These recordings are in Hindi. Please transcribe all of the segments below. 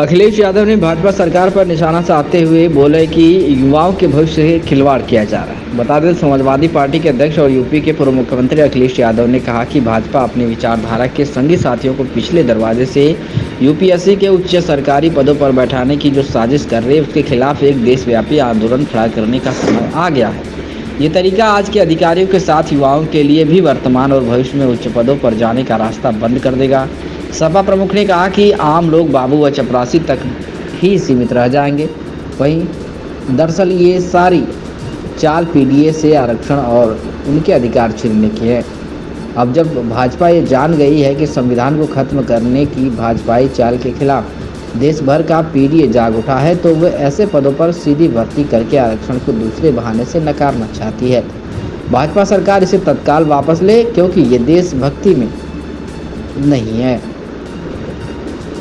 अखिलेश यादव ने भाजपा सरकार पर निशाना साधते हुए बोले कि युवाओं के भविष्य से खिलवाड़ किया जा रहा है। बता दें, समाजवादी पार्टी के अध्यक्ष और यूपी के पूर्व मुख्यमंत्री अखिलेश यादव ने कहा कि भाजपा अपनी विचारधारा के संगी साथियों को पिछले दरवाजे से यूपीएससी के उच्च सरकारी पदों पर बैठाने की जो साजिश कर रही है, उसके खिलाफ एक देशव्यापी आंदोलन खड़ा करने का समय आ गया है। ये तरीका आज के अधिकारियों के साथ युवाओं के लिए भी वर्तमान और भविष्य में उच्च पदों पर जाने का रास्ता बंद कर देगा। सपा प्रमुख ने कहा कि आम लोग बाबू व चपरासी तक ही सीमित रह जाएंगे। वहीं दरअसल ये सारी चाल पीडीए से आरक्षण और उनके अधिकार छीनने की है। अब जब भाजपा ये जान गई है कि संविधान को खत्म करने की भाजपाई चाल के खिलाफ देश भर का पीडीए जाग उठा है, तो वह ऐसे पदों पर सीधी भर्ती करके आरक्षण को दूसरे बहाने से नकारना चाहती है। भाजपा सरकार इसे तत्काल वापस ले, क्योंकि ये देशभक्ति में नहीं है।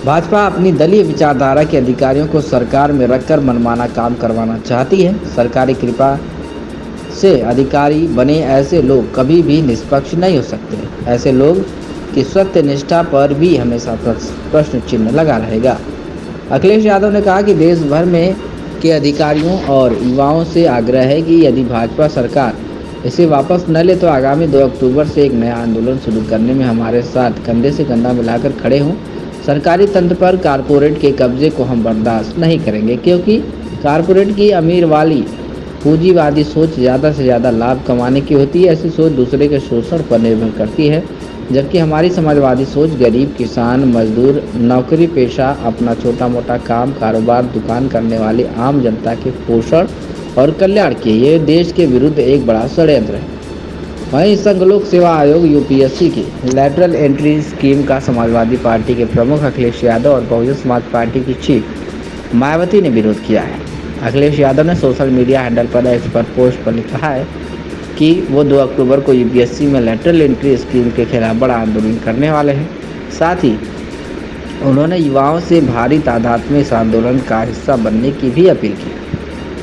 भाजपा अपनी दलीय विचारधारा के अधिकारियों को सरकार में रखकर मनमाना काम करवाना चाहती है। सरकारी कृपा से अधिकारी बने ऐसे लोग कभी भी निष्पक्ष नहीं हो सकते। ऐसे लोग की सत्य निष्ठा पर भी हमेशा प्रश्न चिन्ह लगा रहेगा। अखिलेश यादव ने कहा कि देश भर में के अधिकारियों और युवाओं से आग्रह है कि यदि भाजपा सरकार इसे वापस न ले तो आगामी 2 अक्टूबर से एक नया आंदोलन शुरू करने में हमारे साथ कंधे से कंधा मिलाकर खड़े हों। सरकारी तंत्र पर कारपोरेट के कब्जे को हम बर्दाश्त नहीं करेंगे, क्योंकि कारपोरेट की अमीर वाली पूंजीवादी सोच ज़्यादा से ज़्यादा लाभ कमाने की होती है। ऐसी सोच दूसरे के शोषण पर निर्भर करती है, जबकि हमारी समाजवादी सोच गरीब, किसान, मजदूर, नौकरी पेशा, अपना छोटा मोटा काम कारोबार, दुकान करने वाली आम जनता के पोषण और कल्याण की। ये देश के विरुद्ध एक बड़ा षड्यंत्र है। वहीं संघ लोक सेवा आयोग यूपीएससी की लैटरल एंट्री स्कीम का समाजवादी पार्टी के प्रमुख अखिलेश यादव और बहुजन समाज पार्टी की चीफ मायावती ने विरोध किया है। अखिलेश यादव ने सोशल मीडिया हैंडल पर इस पर पोस्ट पर लिखा है कि वो 2 अक्टूबर को यूपीएससी में लैटरल एंट्री स्कीम के खिलाफ बड़ा आंदोलन करने वाले हैं। साथ ही उन्होंने युवाओं से भारी तादाद में इस आंदोलन का हिस्सा बनने की भी अपील की।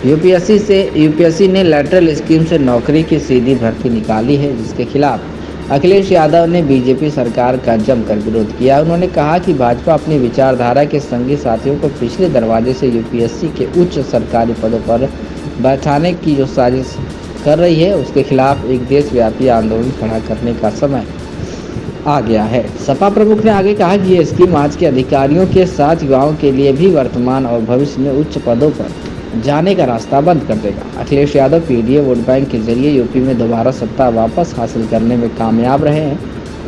यूपीएससी ने लैटरल स्कीम से नौकरी की सीधी भर्ती निकाली है, जिसके खिलाफ अखिलेश यादव ने बीजेपी सरकार का जमकर विरोध किया। उन्होंने कहा कि भाजपा अपनी विचारधारा के संगी साथियों को पिछले दरवाजे से यूपीएससी के उच्च सरकारी पदों पर बैठाने की जो साजिश कर रही है, उसके खिलाफ एक देशव्यापी आंदोलन खड़ा करने का समय आ गया है। सपा प्रमुख ने आगे कहा कि ये स्कीम आज के अधिकारियों के साथ युवाओं के लिए भी वर्तमान और भविष्य में उच्च पदों पर जाने का रास्ता बंद कर देगा। Akhilesh Yadav PDA vote bank के जरिए यूपी में दोबारा सत्ता वापस हासिल करने में कामयाब रहे हैं।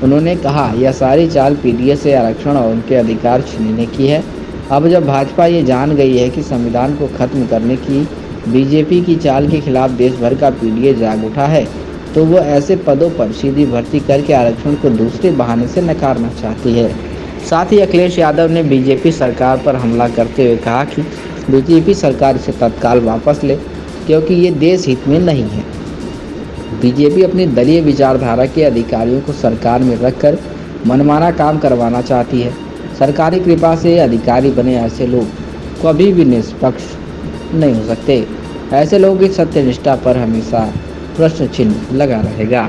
उन्होंने कहा, यह सारी चाल पीडीए से आरक्षण और उनके अधिकार छीनने की है। अब जब भाजपा ये जान गई है कि संविधान को खत्म करने की बीजेपी की चाल के खिलाफ देश भर का पीडीए जाग उठा है, तो वो ऐसे पदों पर सीधी भर्ती करके आरक्षण को दूसरे बहाने से नकारना चाहती है। साथ ही अखिलेश यादव ने बीजेपी सरकार पर हमला करते हुए कहा कि बीजेपी सरकार इसे तत्काल वापस ले, क्योंकि ये देश हित में नहीं है। बीजेपी अपनी दलीय विचारधारा के अधिकारियों को सरकार में रखकर मनमाना काम करवाना चाहती है। सरकारी कृपा से अधिकारी बने ऐसे लोग कभी भी निष्पक्ष नहीं हो सकते। ऐसे लोगों की सत्यनिष्ठा पर हमेशा प्रश्न चिन्ह लगा रहेगा।